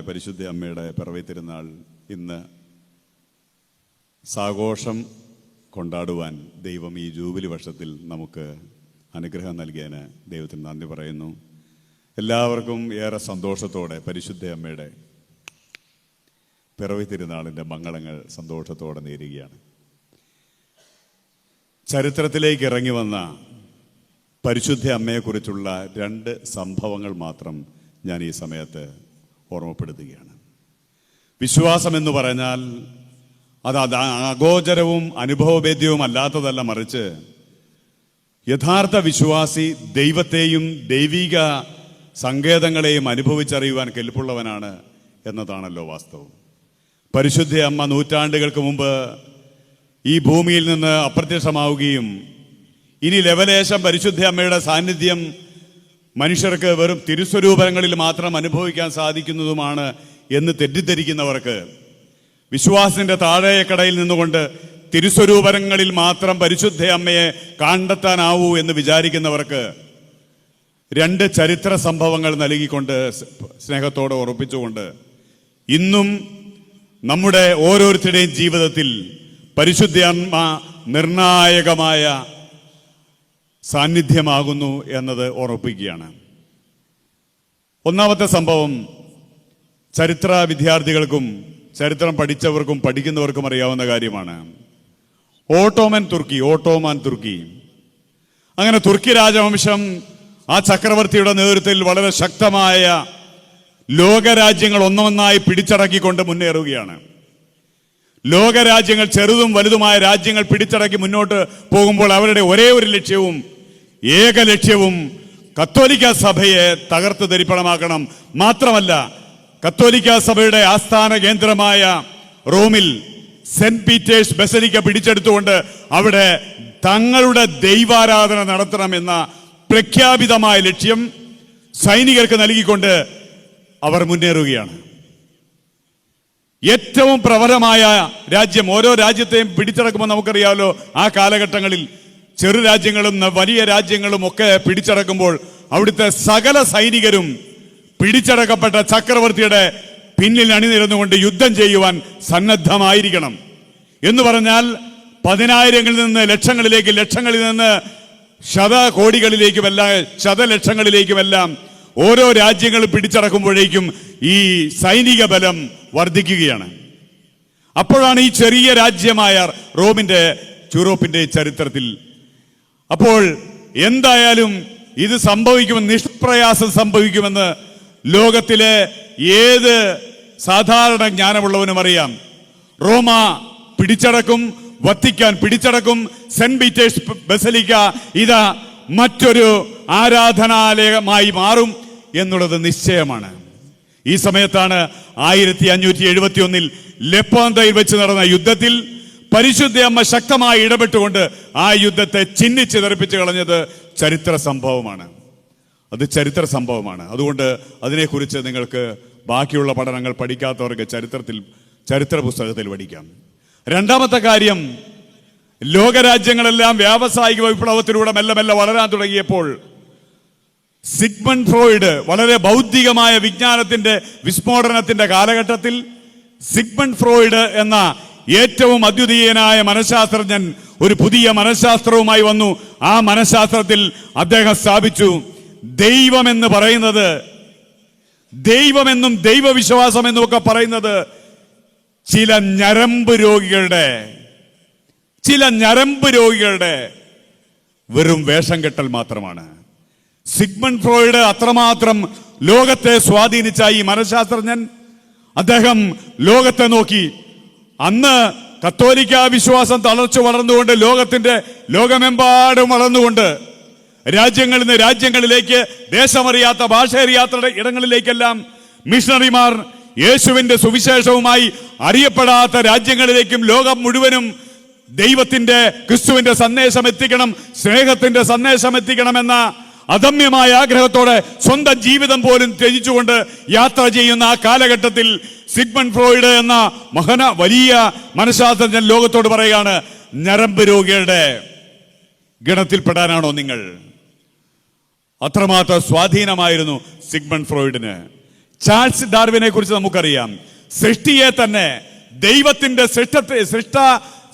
പരിശുദ്ധ അമ്മയുടെ പിറവി തിരുനാൾ ഇന്ന് സാഘോഷം കൊണ്ടാടുവാൻ ദൈവം ഈ ജൂബിലി വർഷത്തിൽ നമുക്ക് അനുഗ്രഹം നൽകിയതിന് ദൈവത്തിന് നന്ദി പറയുന്നു. എല്ലാവർക്കും ഏറെ സന്തോഷത്തോടെ പരിശുദ്ധ അമ്മയുടെ പിറവി തിരുനാളിൻ്റെ മംഗളങ്ങൾ സന്തോഷത്തോടെ നേരുകയാണ്. ചരിത്രത്തിലേക്ക് ഇറങ്ങി വന്ന പരിശുദ്ധ അമ്മയെക്കുറിച്ചുള്ള 2 സംഭവങ്ങൾ മാത്രം ഞാൻ ഈ സമയത്ത് ഓർമ്മപ്പെടുത്തുകയാണ്. വിശ്വാസം എന്ന് പറഞ്ഞാൽ അത് അഗോചരവും അനുഭവവേദ്യവും അല്ലാത്തതല്ല, മറിച്ച് യഥാർത്ഥ വിശ്വാസി ദൈവത്തെയും ദൈവിക സങ്കേതങ്ങളെയും അനുഭവിച്ചറിയുവാൻ കെൽപ്പുള്ളവനാണ് എന്നതാണല്ലോ വാസ്തവം. പരിശുദ്ധ അമ്മ നൂറ്റാണ്ടുകൾക്ക് മുമ്പ് ഈ ഭൂമിയിൽ നിന്ന് അപ്രത്യക്ഷമാവുകയും ഇനി ലവലേശം പരിശുദ്ധ അമ്മയുടെ സാന്നിധ്യം മനുഷ്യർക്ക് വെറും തിരുസ്വരൂപങ്ങളിൽ മാത്രം അനുഭവിക്കാൻ സാധിക്കുന്നതുമാണ് എന്ന് തെറ്റിദ്ധരിക്കുന്നവർക്ക്, വിശ്വാസത്തിന്റെ താഴേക്കടയിൽ നിന്നുകൊണ്ട് തിരുസ്വരൂപങ്ങളിൽ മാത്രം പരിശുദ്ധ അമ്മയെ കണ്ടെത്താനാവൂ എന്ന് വിചാരിക്കുന്നവർക്ക് 2 ചരിത്ര സംഭവങ്ങൾ നൽകിക്കൊണ്ട് സ്നേഹത്തോടെ ഉറപ്പിച്ചുകൊണ്ട് ഇന്നും നമ്മുടെ ഓരോരുത്തരുടെയും ജീവിതത്തിൽ പരിശുദ്ധ അമ്മ നിർണായകമായ സാന്നിധ്യമാകുന്നു എന്നത് ഓർമ്മിപ്പിക്കുകയാണ്. ഒന്നാമത്തെ സംഭവം ചരിത്ര വിദ്യാർത്ഥികൾക്കും ചരിത്രം പഠിച്ചവർക്കും പഠിക്കുന്നവർക്കും അറിയാവുന്ന കാര്യമാണ്. ഓട്ടോമൻ തുർക്കി. അങ്ങനെ തുർക്കി രാജവംശം ആ ചക്രവർത്തിയുടെ നേതൃത്വത്തിൽ വളരെ ശക്തമായ ലോകരാജ്യങ്ങൾ ഒന്നൊന്നായി പിടിച്ചടക്കിക്കൊണ്ട് മുന്നേറുകയാണ്. ലോകരാജ്യങ്ങൾ, ചെറുതും വലുതുമായ രാജ്യങ്ങൾ പിടിച്ചടക്കി മുന്നോട്ട് പോകുമ്പോൾ അവരുടെ ഒരേ ഒരു ലക്ഷ്യവും ഏക ലക്ഷ്യവും കത്തോലിക്ക സഭയെ തകർത്ത് തരിപ്പണമാക്കണം. മാത്രമല്ല, കത്തോലിക്ക സഭയുടെ ആസ്ഥാന കേന്ദ്രമായ റോമിൽ സെന്റ് പീറ്റേഴ്സ് ബസലിക്ക പിടിച്ചെടുത്തുകൊണ്ട് അവിടെ തങ്ങളുടെ ദൈവാരാധന നടത്തണമെന്ന പ്രഖ്യാപിതമായ ലക്ഷ്യം സൈനികർക്ക് നൽകിക്കൊണ്ട് അവർ മുന്നേറുകയാണ്. ഏറ്റവും പ്രബലമായ രാജ്യം, ഓരോ രാജ്യത്തെയും പിടിച്ചടക്കുമ്പോൾ നമുക്കറിയാമല്ലോ, ആ കാലഘട്ടങ്ങളിൽ ചെറു രാജ്യങ്ങളും വലിയ രാജ്യങ്ങളും ഒക്കെ പിടിച്ചടക്കുമ്പോൾ അവിടുത്തെ സകല സൈനികരും പിടിച്ചടക്കപ്പെട്ട ചക്രവർത്തിയുടെ പിന്നിൽ അണിനിരന്നുകൊണ്ട് യുദ്ധം ചെയ്യുവാൻ സന്നദ്ധമായിരിക്കണം. എന്ന് പറഞ്ഞാൽ 10,000-ങ്ങളിൽ നിന്ന് ലക്ഷങ്ങളിലേക്ക്, ലക്ഷങ്ങളിൽ നിന്ന് ശതകോടികളിലേക്കുമെല്ലാം, ശതലക്ഷങ്ങളിലേക്കുമെല്ലാം ഓരോ രാജ്യങ്ങൾ പിടിച്ചടക്കുമ്പോഴേക്കും ഈ സൈനിക ബലം വർദ്ധിക്കുകയാണ്. അപ്പോഴാണ് ഈ ചെറിയ രാജ്യമായ റോമിന്റെ, യൂറോപ്പിന്റെ ചരിത്രത്തിൽ, അപ്പോൾ എന്തായാലും ഇത് സംഭവിക്കുമെന്ന്, നിഷ്പ്രയാസം സംഭവിക്കുമെന്ന് ലോകത്തിലെ ഏത് സാധാരണ ജ്ഞാനമുള്ളവനും അറിയാം. റോമ പിടിച്ചടക്കും, വത്തിക്കാൻ പിടിച്ചടക്കും, സെന്റ് പീറ്റേഴ്സ് ബസലിക്ക ഇതാ മറ്റൊരു ആരാധനാലയമായി മാറും എന്നുള്ളത് നിശ്ചയമാണ്. ഈ സമയത്താണ് 1571 ലെപ്പോന്തയിൽ വെച്ച് നടന്ന യുദ്ധത്തിൽ പരിശുദ്ധ അമ്മ ശക്തമായി ഇടപെട്ടുകൊണ്ട് ആ യുദ്ധത്തെ ചിന്നിച്ചിതറിപ്പിച്ച് കളഞ്ഞത് ചരിത്ര സംഭവമാണ്. അത് ചരിത്ര സംഭവമാണ്. അതുകൊണ്ട് അതിനെക്കുറിച്ച് നിങ്ങൾക്ക് ബാക്കിയുള്ള പഠനങ്ങൾ പഠിക്കാത്തവർക്ക് ചരിത്ര പുസ്തകത്തിൽ പഠിക്കാം. രണ്ടാമത്തെ കാര്യം, ലോകരാജ്യങ്ങളെല്ലാം വ്യാവസായിക വിപ്ലവത്തിലൂടെ മെല്ലെ മെല്ലെ വളരാൻ തുടങ്ങിയപ്പോൾ സിഗ്മണ്ട് ഫ്രോയിഡ്, വളരെ ബൗദ്ധികമായ വിജ്ഞാനത്തിന്റെ വിസ്ഫോടനത്തിന്റെ കാലഘട്ടത്തിൽ സിഗ്മണ്ട് ഫ്രോയിഡ് എന്ന ഏറ്റവും അദ്വിതീയനായ മനഃശാസ്ത്രജ്ഞൻ ഒരു പുതിയ മനഃശാസ്ത്രവുമായി വന്നു. ആ മനഃശാസ്ത്രത്തിൽ അദ്ദേഹം സ്ഥാപിച്ചു, ദൈവമെന്ന് പറയുന്നത്, ദൈവമെന്നും ദൈവവിശ്വാസം എന്നും ഒക്കെ പറയുന്നത് ചില ഞരമ്പ് രോഗികളുടെ വെറും വേഷം കെട്ടൽ മാത്രമാണ്. സിഗ്മണ്ട് ഫ്രോയിഡ് അത്രമാത്രം ലോകത്തെ സ്വാധീനിച്ച ഈ മനഃശാസ്ത്രജ്ഞൻ, അദ്ദേഹം ലോകത്തെ നോക്കി. അന്ന് കത്തോലിക്ക വിശ്വാസം തളർച്ചു വളർന്നുകൊണ്ട് ലോകമെമ്പാടും വളർന്നുകൊണ്ട് രാജ്യങ്ങളിൽ നിന്ന് രാജ്യങ്ങളിലേക്ക്, ദേശമറിയാത്ത ഭാഷയറിയാത്ത ഇടങ്ങളിലേക്കെല്ലാം മിഷണറിമാർ യേശുവിന്റെ സുവിശേഷവുമായി അറിയപ്പെടാത്ത രാജ്യങ്ങളിലേക്കും ലോകം മുഴുവനും ദൈവത്തിന്റെ, ക്രിസ്തുവിന്റെ സന്ദേശം എത്തിക്കണം, സ്നേഹത്തിന്റെ സന്ദേശം എത്തിക്കണമെന്ന അദമ്യമായ ആഗ്രഹത്തോടെ സ്വന്തം ജീവിതം പോലും ത്യജിച്ചുകൊണ്ട് യാത്ര ചെയ്യുന്ന ആ കാലഘട്ടത്തിൽ സിഗ്മണ്ട് ഫ്രോയിഡ് എന്ന വലിയ മനഃശാസ്ത്രജ്ഞൻ ലോകത്തോട് പറയുകയാണ്, ഞരമ്പ് രോഗികളുടെ ഗണത്തിൽപ്പെടാനാണോ നിങ്ങൾ? അത്രമാത്രം സ്വാധീനമായിരുന്നു സിഗ്മണ്ട് ഫ്രോയിഡിന്. ചാൾസ് ഡാർവിനെ കുറിച്ച് നമുക്കറിയാം. സൃഷ്ടിയെ തന്നെ, ദൈവത്തിന്റെ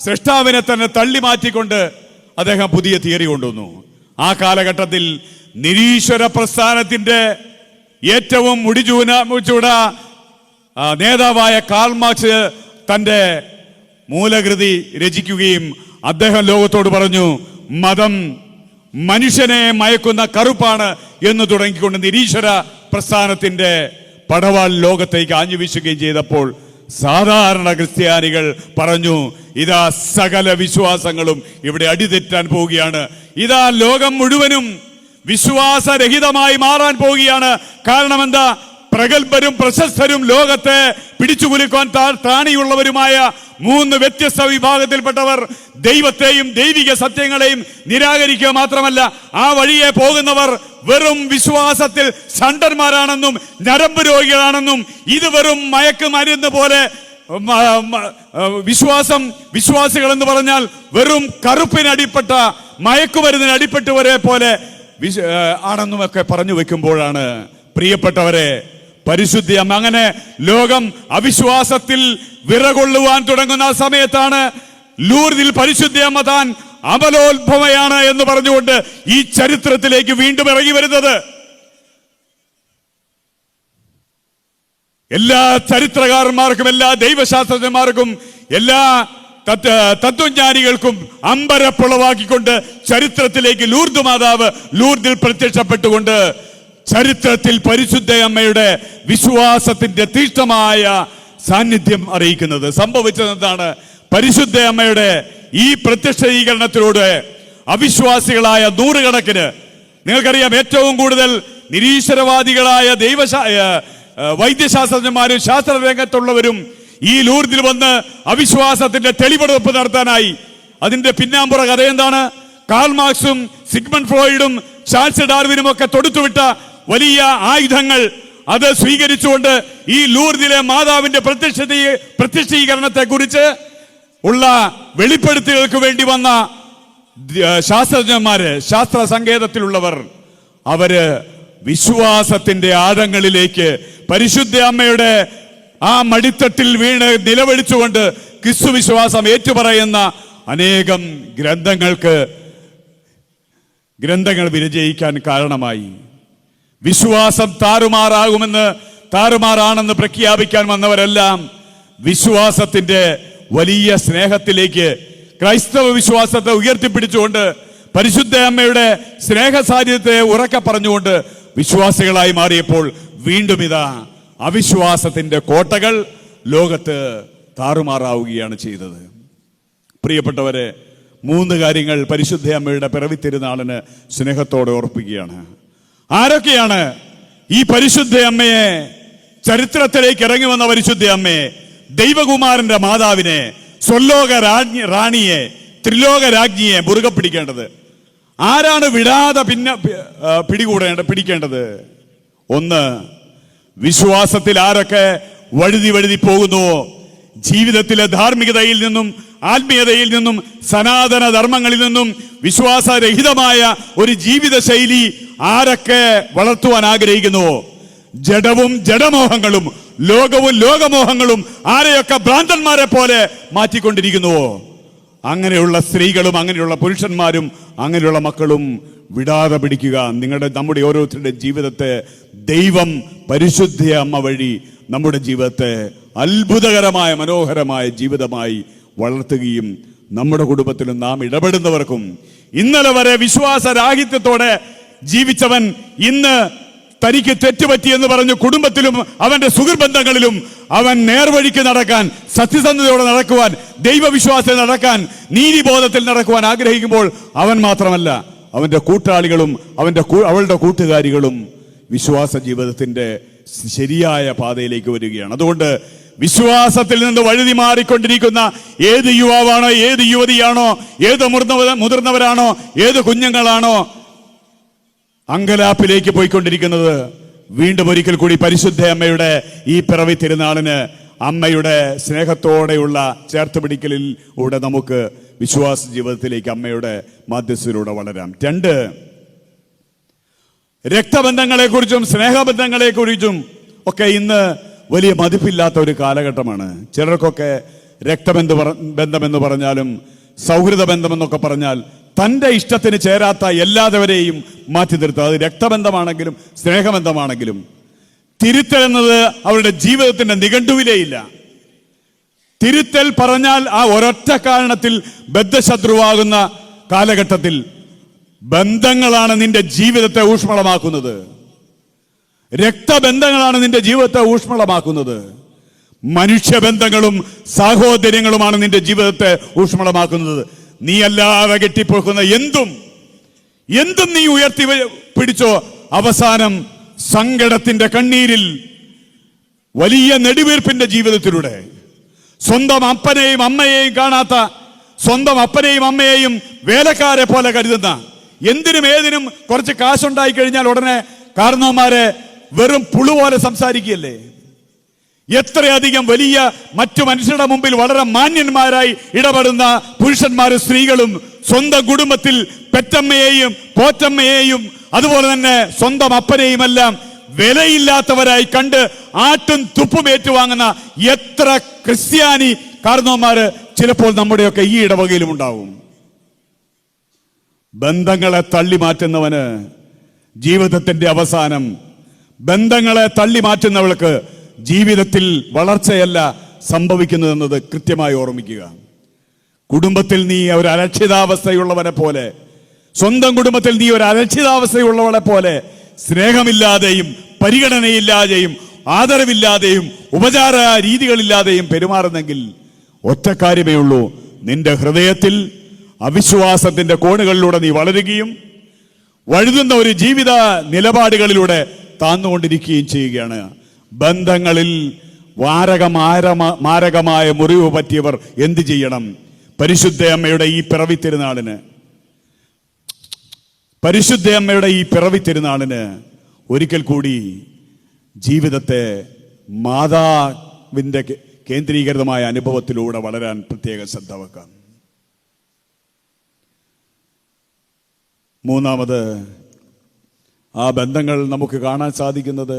സൃഷ്ടാവിനെ തന്നെ തള്ളി മാറ്റിക്കൊണ്ട് അദ്ദേഹം പുതിയ തിയറി കൊണ്ടുവന്നു. ആ കാലഘട്ടത്തിൽ നിരീശ്വര പ്രസ്ഥാനത്തിന്റെ ഏറ്റവും മുടിചൂട നേതാവായ കാൾ മാർക്സ് തന്റെ മൂലകൃതി രചിക്കുകയും അദ്ദേഹം ലോകത്തോട് പറഞ്ഞു, മതം മനുഷ്യനെ മയക്കുന്ന കറുപ്പാണ് എന്ന് തുടങ്ങിക്കൊണ്ട് നിരീശ്വര പ്രസ്ഥാനത്തിന്റെ പടവാൾ ലോകത്തേക്ക് ആഞ്ഞു വീശുകയും ചെയ്തപ്പോൾ സാധാരണ ക്രിസ്ത്യാനികൾ പറഞ്ഞു, ഇതാ സകല വിശ്വാസങ്ങളും ഇവിടെ അടിതെറ്റാൻ പോവുകയാണ്, ഇതാ ലോകം മുഴുവനും വിശ്വാസരഹിതമായി മാറാൻ പോവുകയാണ്. കാരണം എന്താ? പ്രഗത്ഭരും പ്രശസ്തരും ലോകത്തെ പിടിച്ചുകുലുക്കാൻ ത്രാണിയുള്ളവരുമായ 3 വ്യത്യസ്ത വിഭാഗത്തിൽപ്പെട്ടവർ ദൈവത്തെയും ദൈവിക സത്യങ്ങളെയും നിരാകരിക്കുക മാത്രമല്ല, ആ വഴിയെ പോകുന്നവർ വെറും വിശ്വാസത്തിൽ ഷണ്ടന്മാരാണെന്നും ഞരമ്പ് രോഗികളാണെന്നും ഇത് വെറും മയക്കുമരുന്ന് പോലെ വിശ്വാസികൾ എന്ന് പറഞ്ഞാൽ വെറും കറുപ്പിനടിപ്പെട്ട മയക്കുമരുന്നിന് അടിപ്പെട്ടവരെ പോലെ ആണെന്നുമൊക്കെ പറഞ്ഞു വെക്കുമ്പോഴാണ് പ്രിയപ്പെട്ടവരെ പരിശുദ്ധി അമ്മ, അങ്ങനെ ലോകം അവിശ്വാസത്തിൽ വിറകൊള്ളുവാൻ തുടങ്ങുന്ന സമയത്താണ് ലൂർദിൽ പരിശുദ്ധി അമ്മ താൻ അമലോത്ഭവയാണ് എന്ന് പറഞ്ഞുകൊണ്ട് ഈ ചരിത്രത്തിലേക്ക് വീണ്ടും ഇറങ്ങി വരുന്നത്. എല്ലാ ചരിത്രകാരന്മാർക്കും, എല്ലാ ദൈവശാസ്ത്രജ്ഞന്മാർക്കും, എല്ലാ തത്വജ്ഞാനികൾക്കും അമ്പരപ്പുളവാക്കിക്കൊണ്ട് ചരിത്രത്തിലേക്ക് ലൂർദ് മാതാവ് ലൂർദിൽ പ്രത്യക്ഷപ്പെട്ടുകൊണ്ട് ചരിത്രത്തിൽ പരിശുദ്ധ അമ്മയുടെ വിശ്വാസത്തിന്റെ തീഷ്ണമായ സാന്നിധ്യം അറിയിക്കുന്നത്. സംഭവിച്ചതെന്താണ്? പരിശുദ്ധ അമ്മയുടെ ഈ പ്രത്യക്ഷീകരണത്തിലൂടെ അവിശ്വാസികളായ നൂറുകണക്കിന്, നിങ്ങൾക്കറിയാം, ഏറ്റവും കൂടുതൽ നിരീശ്വരവാദികളായ വൈദ്യശാസ്ത്രജ്ഞന്മാരും ശാസ്ത്രരംഗത്തുള്ളവരും ഈ ലൂർദിൽ വന്ന് അവിശ്വാസത്തിന്റെ തെളിവെടുപ്പ് നടത്താനായി. അതിന്റെ പിന്നാമ്പുറ കഥ എന്താണ്? കാൾ മാർക്സും സിഗ്മണ്ട് ഫ്രോയിഡും ചാൾസ് ഡാർവിനും ഒക്കെ തൊടുത്തുവിട്ട വലിയ ആയുധങ്ങൾ അത് സ്വീകരിച്ചുകൊണ്ട് ഈ ലൂർദിലെ മാതാവിന്റെ പ്രത്യക്ഷീകരണത്തെ കുറിച്ച് ഉള്ള വെളിപ്പെടുത്തലുകൾക്ക് വേണ്ടി വന്ന ശാസ്ത്രജ്ഞന്മാര്, ശാസ്ത്ര സങ്കേതത്തിലുള്ളവർ, അവര് വിശ്വാസത്തിന്റെ ആഴങ്ങളിലേക്ക് പരിശുദ്ധ അമ്മയുടെ ആ മടിത്തട്ടിൽ വീണ് നിലവിളിച്ചുകൊണ്ട് ക്രിസ്തു വിശ്വാസം ഏറ്റുപറയുന്ന അനേകം ഗ്രന്ഥങ്ങൾ വിരചയിക്കാൻ കാരണമായി. വിശ്വാസം താറുമാറാണെന്ന് പ്രഖ്യാപിക്കാൻ വന്നവരെല്ലാം വിശ്വാസത്തിന്റെ വലിയ സ്നേഹത്തിലേക്ക് ക്രൈസ്തവ വിശ്വാസത്തെ ഉയർത്തിപ്പിടിച്ചുകൊണ്ട് പരിശുദ്ധ അമ്മയുടെ സ്നേഹസാന്നിധ്യത്തെ ഉറക്കെ പറഞ്ഞുകൊണ്ട് വിശ്വാസികളായി മാറിയപ്പോൾ വീണ്ടും ഇതാ അവിശ്വാസത്തിന്റെ കോട്ടകൾ ലോകത്ത് താറുമാറാവുകയാണ് ചെയ്തത്. പ്രിയപ്പെട്ടവരെ, 3 കാര്യങ്ങൾ പരിശുദ്ധ അമ്മയുടെ പിറവി തിരുനാളിന് സ്നേഹത്തോടെ ഓർപ്പിക്കുകയാണ്. ആരൊക്കെയാണ് ഈ പരിശുദ്ധ അമ്മയെ, ചരിത്രത്തിലേക്ക് ഇറങ്ങി വന്ന പരിശുദ്ധ അമ്മയെ, ദൈവകുമാരന്റെ മാതാവിനെ, സ്വലോക റാണിയെ, ത്രിലോക രാജ്ഞിയെ മുറുകെ പിടിക്കേണ്ടത്? ആരാണ് വിടാതെ പിടിക്കേണ്ടത്? 1, വിശ്വാസത്തിൽ ആരൊക്കെ വഴുതി പോകുന്നുവോ, ജീവിതത്തിലെ ധാർമ്മികതയിൽ നിന്നും ആത്മീയതയിൽ നിന്നും സനാതന ധർമ്മങ്ങളിൽ നിന്നും വിശ്വാസരഹിതമായ ഒരു ജീവിത ശൈലി ആരൊക്കെ വളർത്തുവാൻ ആഗ്രഹിക്കുന്നുവോ, ജഡവും ജഡമോഹങ്ങളും ലോകവും ലോകമോഹങ്ങളും ആരെയൊക്കെ ഭ്രാന്തന്മാരെ പോലെ മാറ്റിക്കൊണ്ടിരിക്കുന്നുവോ, അങ്ങനെയുള്ള സ്ത്രീകളും അങ്ങനെയുള്ള പുരുഷന്മാരും അങ്ങനെയുള്ള മക്കളും വിടാതെ പിടിക്കുക. നമ്മുടെ ഓരോരുത്തരുടെ ജീവിതത്തെ ദൈവം പരിശുദ്ധ അമ്മ വഴി നമ്മുടെ ജീവിതത്തെ അത്ഭുതകരമായ മനോഹരമായ ജീവിതമായി വളർത്തുകയും നമ്മുടെ കുടുംബത്തിലും നാം ഇടപെടുന്നവർക്കും, ഇന്നലെ വരെ വിശ്വാസരാഹിത്യത്തോടെ ജീവിച്ചവൻ ഇന്ന് തനിക്ക് തെറ്റുപറ്റിയെന്ന് പറഞ്ഞു കുടുംബത്തിലും അവന്റെ സുഹൃബന്ധങ്ങളിലും അവൻ നേർവഴിക്ക് നടക്കാൻ, സത്യസന്ധതയോടെ നടക്കുവാൻ, ദൈവവിശ്വാസത്തിൽ നടക്കാൻ, നീതിബോധത്തിൽ നടക്കുവാൻ ആഗ്രഹിക്കുമ്പോൾ അവൻ മാത്രമല്ല അവന്റെ കൂട്ടാളികളും അവളുടെ കൂട്ടുകാരികളും വിശ്വാസ ജീവിതത്തിന്റെ ശരിയായ പാതയിലേക്ക് വരികയാണ്. അതുകൊണ്ട് വിശ്വാസത്തിൽ നിന്ന് വഴുതി മാറിക്കൊണ്ടിരിക്കുന്ന ഏത് യുവാവാണോ, ഏത് യുവതിയാണോ, ഏത് മുതിർന്നവരാണോ, ഏത് കുഞ്ഞുങ്ങളാണോ അങ്കലാപ്പിലേക്ക് പോയിക്കൊണ്ടിരിക്കുന്നത്, വീണ്ടും ഒരിക്കൽ കൂടി പരിശുദ്ധ അമ്മയുടെ ഈ പിറവി തിരുനാളിന് അമ്മയുടെ സ്നേഹത്തോടെയുള്ള ചേർത്തുപിടിക്കലിലൂടെ നമുക്ക് വിശ്വാസ ജീവിതത്തിലേക്ക് അമ്മയുടെ മാധ്യസ്ഥയിലൂടെ വളരാം. 2, രക്തബന്ധങ്ങളെക്കുറിച്ചും സ്നേഹബന്ധങ്ങളെക്കുറിച്ചും ഒക്കെ ഇന്ന് വലിയ മതിപ്പില്ലാത്ത ഒരു കാലഘട്ടമാണ്. ചിലർക്കൊക്കെ ബന്ധമെന്ന് പറഞ്ഞാലും സൗഹൃദ ബന്ധമെന്നൊക്കെ പറഞ്ഞാൽ തൻ്റെ ഇഷ്ടത്തിന് ചേരാത്ത എല്ലാവരെയും മാറ്റി നിർത്തുക. അത് രക്തബന്ധമാണെങ്കിലും സ്നേഹബന്ധമാണെങ്കിലും തിരുത്തൽ എന്നത് അവരുടെ ജീവിതത്തിന്റെ നിഘണ്ടുവിലേ ഇല്ല. തിരുത്തൽ പറഞ്ഞാൽ ആ ഒരൊറ്റ കാരണത്തിൽ ബദ്ധശത്രുവാകുന്ന കാലഘട്ടത്തിൽ ബന്ധങ്ങളാണ് നിന്റെ ജീവിതത്തെ ഊഷ്മളമാക്കുന്നത്. രക്തബന്ധങ്ങളാണ് നിന്റെ ജീവിതത്തെ ഊഷ്മളമാക്കുന്നത്. മനുഷ്യബന്ധങ്ങളും സാഹോദര്യങ്ങളുമാണ് നിന്റെ ജീവിതത്തെ ഊഷ്മളമാക്കുന്നത്. നീ അല്ലാതെ കെട്ടിപ്പോക്കുന്ന എന്തും നീ ഉയർത്തി പിടിച്ചോ, അവസാനം സങ്കടത്തിന്റെ കണ്ണീരിൽ വലിയ നെടുവീർപ്പിന്റെ ജീവിതത്തിലൂടെ സ്വന്തം അപ്പനെയും അമ്മയെയും കാണാത്ത, സ്വന്തം അപ്പനെയും അമ്മയെയും വേലക്കാരെ പോലെ കരുതുന്ന, എന്തിനും ഏതിനും കുറച്ച് കാശുണ്ടായി കഴിഞ്ഞാൽ ഉടനെ കാരണവന്മാരെ വെറും പുളുപോലെ സംസാരിക്കുകയല്ലേ. എത്രയധികം വലിയ മറ്റു മനുഷ്യരുടെ മുമ്പിൽ വളരെ മാന്യന്മാരായി ഇടപെടുന്ന പുരുഷന്മാരും സ്ത്രീകളും സ്വന്തം കുടുംബത്തിൽ പെറ്റമ്മയെയും പോറ്റമ്മയെയും അതുപോലെ തന്നെ സ്വന്തം അപ്പനെയുമെല്ലാം വിലയില്ലാത്തവരായി കണ്ട് ആട്ടും തുപ്പും ഏറ്റുവാങ്ങുന്ന എത്ര ക്രിസ്ത്യാനി കാരണവന്മാര് ചിലപ്പോൾ നമ്മുടെയൊക്കെ ഈ ഇടവകയിലും ഉണ്ടാവും. ബന്ധങ്ങളെ തള്ളി മാറ്റുന്നവന് ജീവിതത്തിന്റെ അവസാനം, ബന്ധങ്ങളെ തള്ളി മാറ്റുന്നവൾക്ക് ജീവിതത്തിൽ വളർച്ചയല്ല സംഭവിക്കുന്നതെന്നത് കൃത്യമായി ഓർമ്മിക്കുക. കുടുംബത്തിൽ നീ ഒരു അരക്ഷിതാവസ്ഥയുള്ളവനെ പോലെ, സ്വന്തം കുടുംബത്തിൽ നീ ഒരു അരക്ഷിതാവസ്ഥയുള്ളവളെ പോലെ സ്നേഹമില്ലാതെയും പരിഗണനയില്ലാതെയും ആദരവില്ലാതെയും ഉപചാര രീതികളില്ലാതെയും പെരുമാറുന്നെങ്കിൽ ഒറ്റ കാര്യമേ ഉള്ളൂ, നിന്റെ ഹൃദയത്തിൽ അവിശ്വാസത്തിന്റെ കോണുകളിലൂടെ നീ വളരുകയും വഴുതുന്ന ഒരു ജീവിത നിലപാടുകളിലൂടെ താന്നുകൊണ്ടിരിക്കുകയും ചെയ്യുകയാണ്. ബന്ധങ്ങളിൽ മാരകമായ മുറിവ് പറ്റിയവർ എന്ത് ചെയ്യണം? പരിശുദ്ധ അമ്മയുടെ ഈ പിറവി തിരുനാളിന് ഒരിക്കൽ കൂടി ജീവിതത്തെ മാതാവിന്റെ കേന്ദ്രീകൃതമായ അനുഭവത്തിലൂടെ വളരാൻ പ്രത്യേക ശ്രദ്ധ വെക്കാം. മൂന്നാമത്, ആ ബന്ധങ്ങൾ നമുക്ക് കാണാൻ സാധിക്കുന്നത്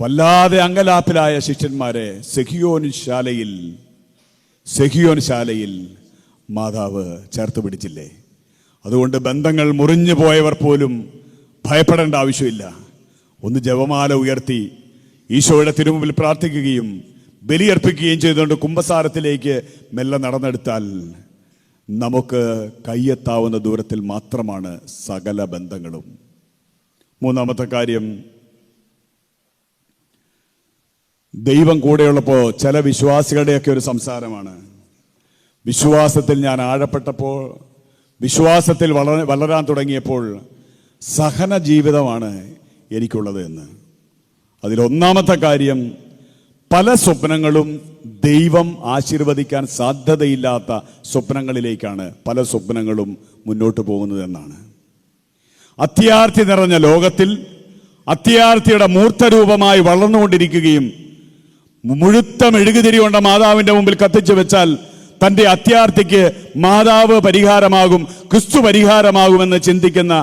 വല്ലാതെ അങ്കലാപ്പിലായ ശിഷ്യന്മാരെ സെഹിയോൻ ശാലയിൽ മാതാവ് ചേർത്ത് പിടിച്ചില്ലേ? അതുകൊണ്ട് ബന്ധങ്ങൾ മുറിഞ്ഞു പോയവർ പോലും ഭയപ്പെടേണ്ട ആവശ്യമില്ല. ഒന്ന് ജപമാല ഉയർത്തി ഈശോയുടെ തിരുമുമ്പിൽ പ്രാർത്ഥിക്കുകയും ബലിയർപ്പിക്കുകയും ചെയ്തുകൊണ്ട് കുമ്പസാരത്തിലേക്ക് മെല്ലെ നടന്നെടുത്താൽ നമുക്ക് കയ്യെത്താവുന്ന ദൂരത്തിൽ മാത്രമാണ് സകല ബന്ധങ്ങളും. മൂന്നാമത്തെ കാര്യം, ദൈവം കൂടെയുള്ളപ്പോൾ ചില വിശ്വാസികളുടെയൊക്കെ ഒരു സംസാരമാണ്, വിശ്വാസത്തിൽ ഞാൻ ആഴപ്പെട്ടപ്പോൾ, വിശ്വാസത്തിൽ വളരാൻ തുടങ്ങിയപ്പോൾ സഹന ജീവിതമാണ് എനിക്കുള്ളത് എന്ന്. അതിലൊന്നാമത്തെ കാര്യം, പല സ്വപ്നങ്ങളും ദൈവം ആശീർവദിക്കാൻ സാധ്യതയില്ലാത്ത സ്വപ്നങ്ങളിലേക്കാണ് പല സ്വപ്നങ്ങളും മുന്നോട്ട് പോകുന്നത് എന്നാണ്. അത്യാർത്തി നിറഞ്ഞ ലോകത്തിൽ അത്യാർത്തിയുടെ മൂർത്തരൂപമായി വളർന്നുകൊണ്ടിരിക്കുകയും മുഴുത്ത മെഴുകുതിരി കൊണ്ട മാതാവിന്റെ മുമ്പിൽ കത്തിച്ചു വെച്ചാൽ തന്റെ അത്യാർത്തിക്ക് മാതാവ് പരിഹാരമാകും, ക്രിസ്തു പരിഹാരമാകുമെന്ന് ചിന്തിക്കുന്ന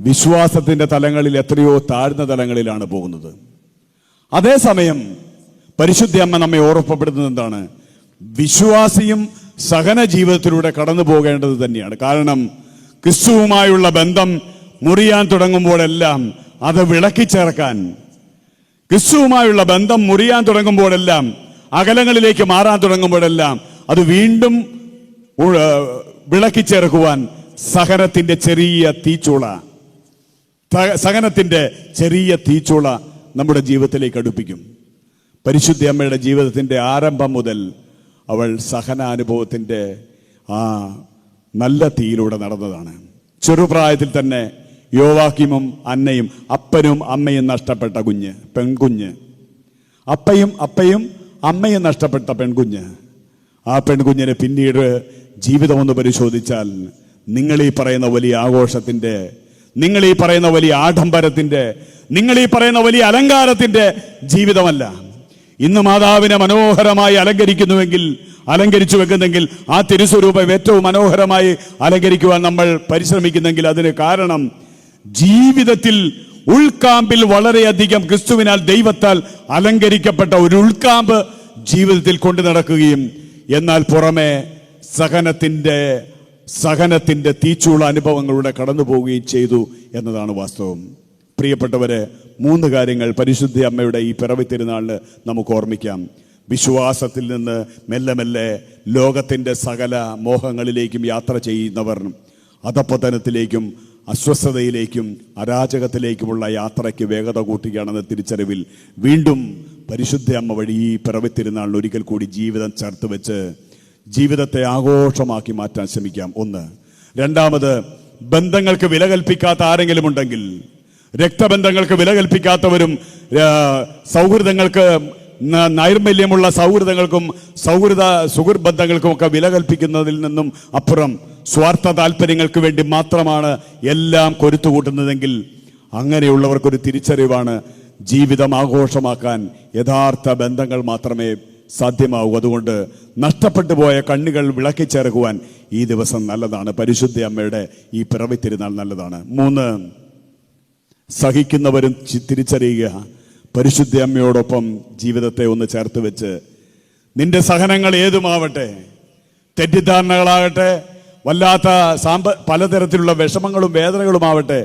വിശ്വാസത്തിന്റെ തലങ്ങളിൽ എത്രയോ താഴ്ന്ന തലങ്ങളിലാണ് പോകുന്നത്. അതേസമയം പരിശുദ്ധ അമ്മ നമ്മെ ഓർമ്മപ്പെടുത്തുന്നത് എന്താണ്? വിശ്വാസിയും സഹന ജീവിതത്തിലൂടെ കടന്നു പോകേണ്ടത് തന്നെയാണ്. കാരണം ക്രിസ്തുവുമായുള്ള ബന്ധം മുറിയാൻ തുടങ്ങുമ്പോഴെല്ലാം അത് വിളക്കിച്ചേർക്കാൻ, ക്രിസ്തുവുമായുള്ള ബന്ധം മുറിയാൻ തുടങ്ങുമ്പോഴെല്ലാം, അകലങ്ങളിലേക്ക് മാറാൻ തുടങ്ങുമ്പോഴെല്ലാം അത് വീണ്ടും വിളക്കിച്ചേർക്കുവാൻ സഹനത്തിന്റെ ചെറിയ തീച്ചൂള നമ്മുടെ ജീവിതത്തിലേക്ക് അടുപ്പിക്കും. പരിശുദ്ധ അമ്മയുടെ ജീവിതത്തിന്റെ ആരംഭം മുതൽ അവൾ സഹനാനുഭവത്തിന്റെ ആ നല്ല തീയിലൂടെ നടന്നതാണ്. ചെറുപ്രായത്തിൽ തന്നെ യോവാക്കീമും അന്നയും, അപ്പനും അമ്മയും നഷ്ടപ്പെട്ട പെൺകുഞ്ഞ്, അപ്പയും അമ്മയും നഷ്ടപ്പെട്ട പെൺകുഞ്ഞ്. ആ പെൺകുഞ്ഞിനെ പിന്നീട് ജീവിതമൊന്ന് പരിശോധിച്ചാൽ നിങ്ങൾ ഈ പറയുന്ന വലിയ ആഘോഷത്തിന്റെ, നിങ്ങൾ ഈ പറയുന്ന വലിയ ആഡംബരത്തിന്റെ, നിങ്ങൾ ഈ പറയുന്ന വലിയ അലങ്കാരത്തിന്റെ ജീവിതമല്ല. ഇന്ന് മാതാവിനെ മനോഹരമായി അലങ്കരിച്ചു വെക്കുന്നെങ്കിൽ, ആ തിരുസ്വരൂപം ഏറ്റവും മനോഹരമായി അലങ്കരിക്കുവാൻ നമ്മൾ പരിശ്രമിക്കുന്നെങ്കിൽ അതിന് കാരണം ജീവിതത്തിൽ ഉൾക്കാമ്പിൽ വളരെയധികം ക്രിസ്തുവിനാൽ ദൈവത്താൽ അലങ്കരിക്കപ്പെട്ട ഒരു ഉൾക്കാമ്പ് ജീവിതത്തിൽ കൊണ്ടു നടക്കുകയും എന്നാൽ പുറമെ സഹനത്തിന്റെ തീച്ചൂള അനുഭവങ്ങളുടെ കടന്നു പോവുകയും ചെയ്തു എന്നതാണ് വാസ്തവം. പ്രിയപ്പെട്ടവരെ, 3 കാര്യങ്ങൾ പരിശുദ്ധ അമ്മയുടെ ഈ പിറവി തിരുനാളിന് നമുക്ക് ഓർമ്മിക്കാം. വിശ്വാസത്തിൽ നിന്ന് മെല്ലെ മെല്ലെ ലോകത്തിന്റെ സകല മോഹങ്ങളിലേക്കും യാത്ര ചെയ്യുന്നവർ അധപ്പതനത്തിലേക്കും അസ്വസ്ഥതയിലേക്കും അരാജകത്തിലേക്കുമുള്ള യാത്രയ്ക്ക് വേഗത കൂട്ടുകയാണെന്ന തിരിച്ചറിവിൽ വീണ്ടും പരിശുദ്ധ അമ്മ വഴി ഈ പിറവി തിരുനാളിൽ ഒരിക്കൽ കൂടി ജീവിതം ചേർത്ത് വെച്ച് ജീവിതത്തെ ആഘോഷമാക്കി മാറ്റാൻ ശ്രമിക്കാം. 1. രണ്ടാമത്, ബന്ധങ്ങൾക്ക് വില കൽപ്പിക്കാത്ത ആരെങ്കിലും ഉണ്ടെങ്കിൽ, രക്തബന്ധങ്ങൾക്ക് വില കൽപ്പിക്കാത്തവരും സൗഹൃദങ്ങൾക്ക് നൈർമല്യമുള്ള സൗഹൃദങ്ങൾക്കും സുഹൃബന്ധങ്ങൾക്കും ഒക്കെ വില കൽപ്പിക്കുന്നതിൽ നിന്നും അപ്പുറം സ്വാർത്ഥ താല്പര്യങ്ങൾക്ക് വേണ്ടി മാത്രമാണ് എല്ലാം കൊരുത്തുകൂട്ടുന്നതെങ്കിൽ അങ്ങനെയുള്ളവർക്കൊരു തിരിച്ചറിവാണ് ജീവിതം ആഘോഷമാക്കാൻ യഥാർത്ഥ ബന്ധങ്ങൾ മാത്രമേ സാധ്യമാവൂ. അതുകൊണ്ട് നഷ്ടപ്പെട്ടു പോയ കണ്ണുകൾ വിളക്കിച്ചേർക്കുവാൻ ഈ ദിവസം നല്ലതാണ്. പരിശുദ്ധ അമ്മയുടെ ഈ പിറവി തിരുനാൾ നല്ലതാണ്. 3, സഹിക്കുന്നവരും തിരിച്ചറിയുക. പരിശുദ്ധ അമ്മയോടൊപ്പം ജീവിതത്തെ ഒന്ന് ചേർത്ത് വെച്ച് നിന്റെ സഹനങ്ങൾ ഏതുമാവട്ടെ, തെറ്റിദ്ധാരണകളാകട്ടെ, വല്ലാത്ത പലതരത്തിലുള്ള വിഷമങ്ങളും വേദനകളുമാവട്ടെ,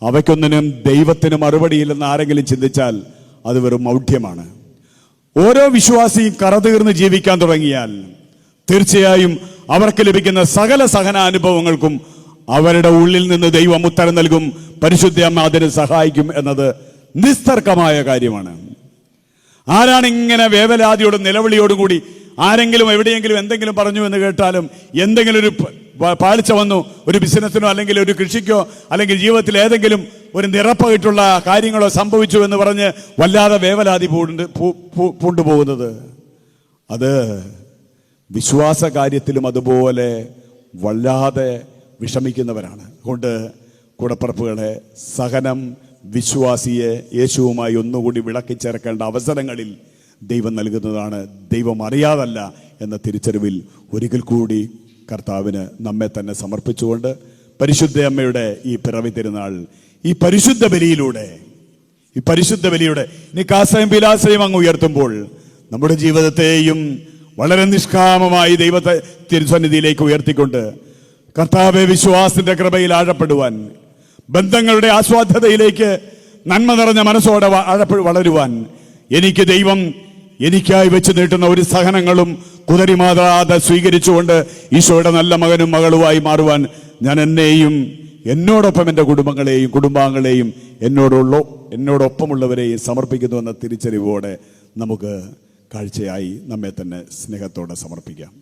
അവയ്ക്കൊന്നിനും ദൈവത്തിന് മറുപടിയില്ലെന്ന് ആരെങ്കിലും ചിന്തിച്ചാൽ അത് വെറും മൗഢ്യമാണ്. ഓരോ വിശ്വാസിയും കറതീർന്ന് ജീവിക്കാൻ തുടങ്ങിയാൽ തീർച്ചയായും അവർക്ക് ലഭിക്കുന്ന സകല സഹനാനുഭവങ്ങൾക്കും അവരുടെ ഉള്ളിൽ നിന്ന് ദൈവം ഉത്തരം നൽകും. പരിശുദ്ധ അമ്മ അതിന് സഹായിക്കും എന്നത് നിസ്തർക്കമായ കാര്യമാണ്. ആരാണ് ഇങ്ങനെ വേവലാതിയോടും നിലവിളിയോടും കൂടി ആരെങ്കിലും എവിടെയെങ്കിലും എന്തെങ്കിലും പറഞ്ഞു എന്ന് കേട്ടാലും, എന്തെങ്കിലും ഒരു പാളിച്ച വന്നു ഒരു ബിസിനസ്സിനോ അല്ലെങ്കിൽ ഒരു കൃഷിക്കോ അല്ലെങ്കിൽ ജീവിതത്തിൽ ഏതെങ്കിലും ഒരു നിറപ്പായിട്ടുള്ള കാര്യങ്ങളോ സംഭവിച്ചു എന്ന് പറഞ്ഞ് വല്ലാതെ വേവലാതി പൂണ്ടുപോകുന്നത്, അത് വിശ്വാസ കാര്യത്തിലും അതുപോലെ വല്ലാതെ വിഷമിക്കുന്നവരാണ്. അതുകൊണ്ട് കൂടപ്പറപ്പുകളെ, സഹനം വിശ്വാസിയെ യേശുവുമായി ഒന്നുകൂടി വിളക്കിച്ചേർക്കേണ്ട അവസരങ്ങളിൽ ദൈവം നൽകുന്നതാണ്. ദൈവം അറിയാതല്ല എന്ന തിരിച്ചറിവിൽ ഒരിക്കൽ കൂടി കർത്താവിന് നമ്മെ തന്നെ സമർപ്പിച്ചുകൊണ്ട് പരിശുദ്ധ അമ്മയുടെ ഈ പിറവി തിരുനാൾ ഈ പരിശുദ്ധ ബലിയിലൂടെ ഇനി കാസയും പിലാസയും അങ്ങ് ഉയർത്തുമ്പോൾ നമ്മുടെ ജീവിതത്തെയും വളരെ നിഷ്കാമമായി ദൈവത്തെ തിരുസന്നിധിയിലേക്ക് ഉയർത്തിക്കൊണ്ട് കർത്താവെ വിശ്വാസത്തിന്റെ കൃപയിൽ ആഴപ്പെടുവാൻ, ബന്ധങ്ങളുടെ ആസ്വാദ്യതയിലേക്ക് നന്മ നിറഞ്ഞ മനസ്സോടെ വളരുവാൻ, എനിക്ക് ദൈവം എനിക്കായി വെച്ച് നീട്ടുന്ന ഒരു സഹനങ്ങളും കുതറിമാതാതെ സ്വീകരിച്ചുകൊണ്ട് ഈശോയുടെ നല്ല മകനും മകളുമായി മാറുവാൻ ഞാൻ എന്നെയും എന്നോടൊപ്പം എൻ്റെ കുടുംബാംഗങ്ങളെയും എന്നോടൊപ്പമുള്ളവരെയും സമർപ്പിക്കുന്നു എന്ന തിരിച്ചറിവോടെ നമുക്ക് കാഴ്ചയായി നമ്മെ തന്നെ സ്നേഹത്തോടെ സമർപ്പിക്കാം.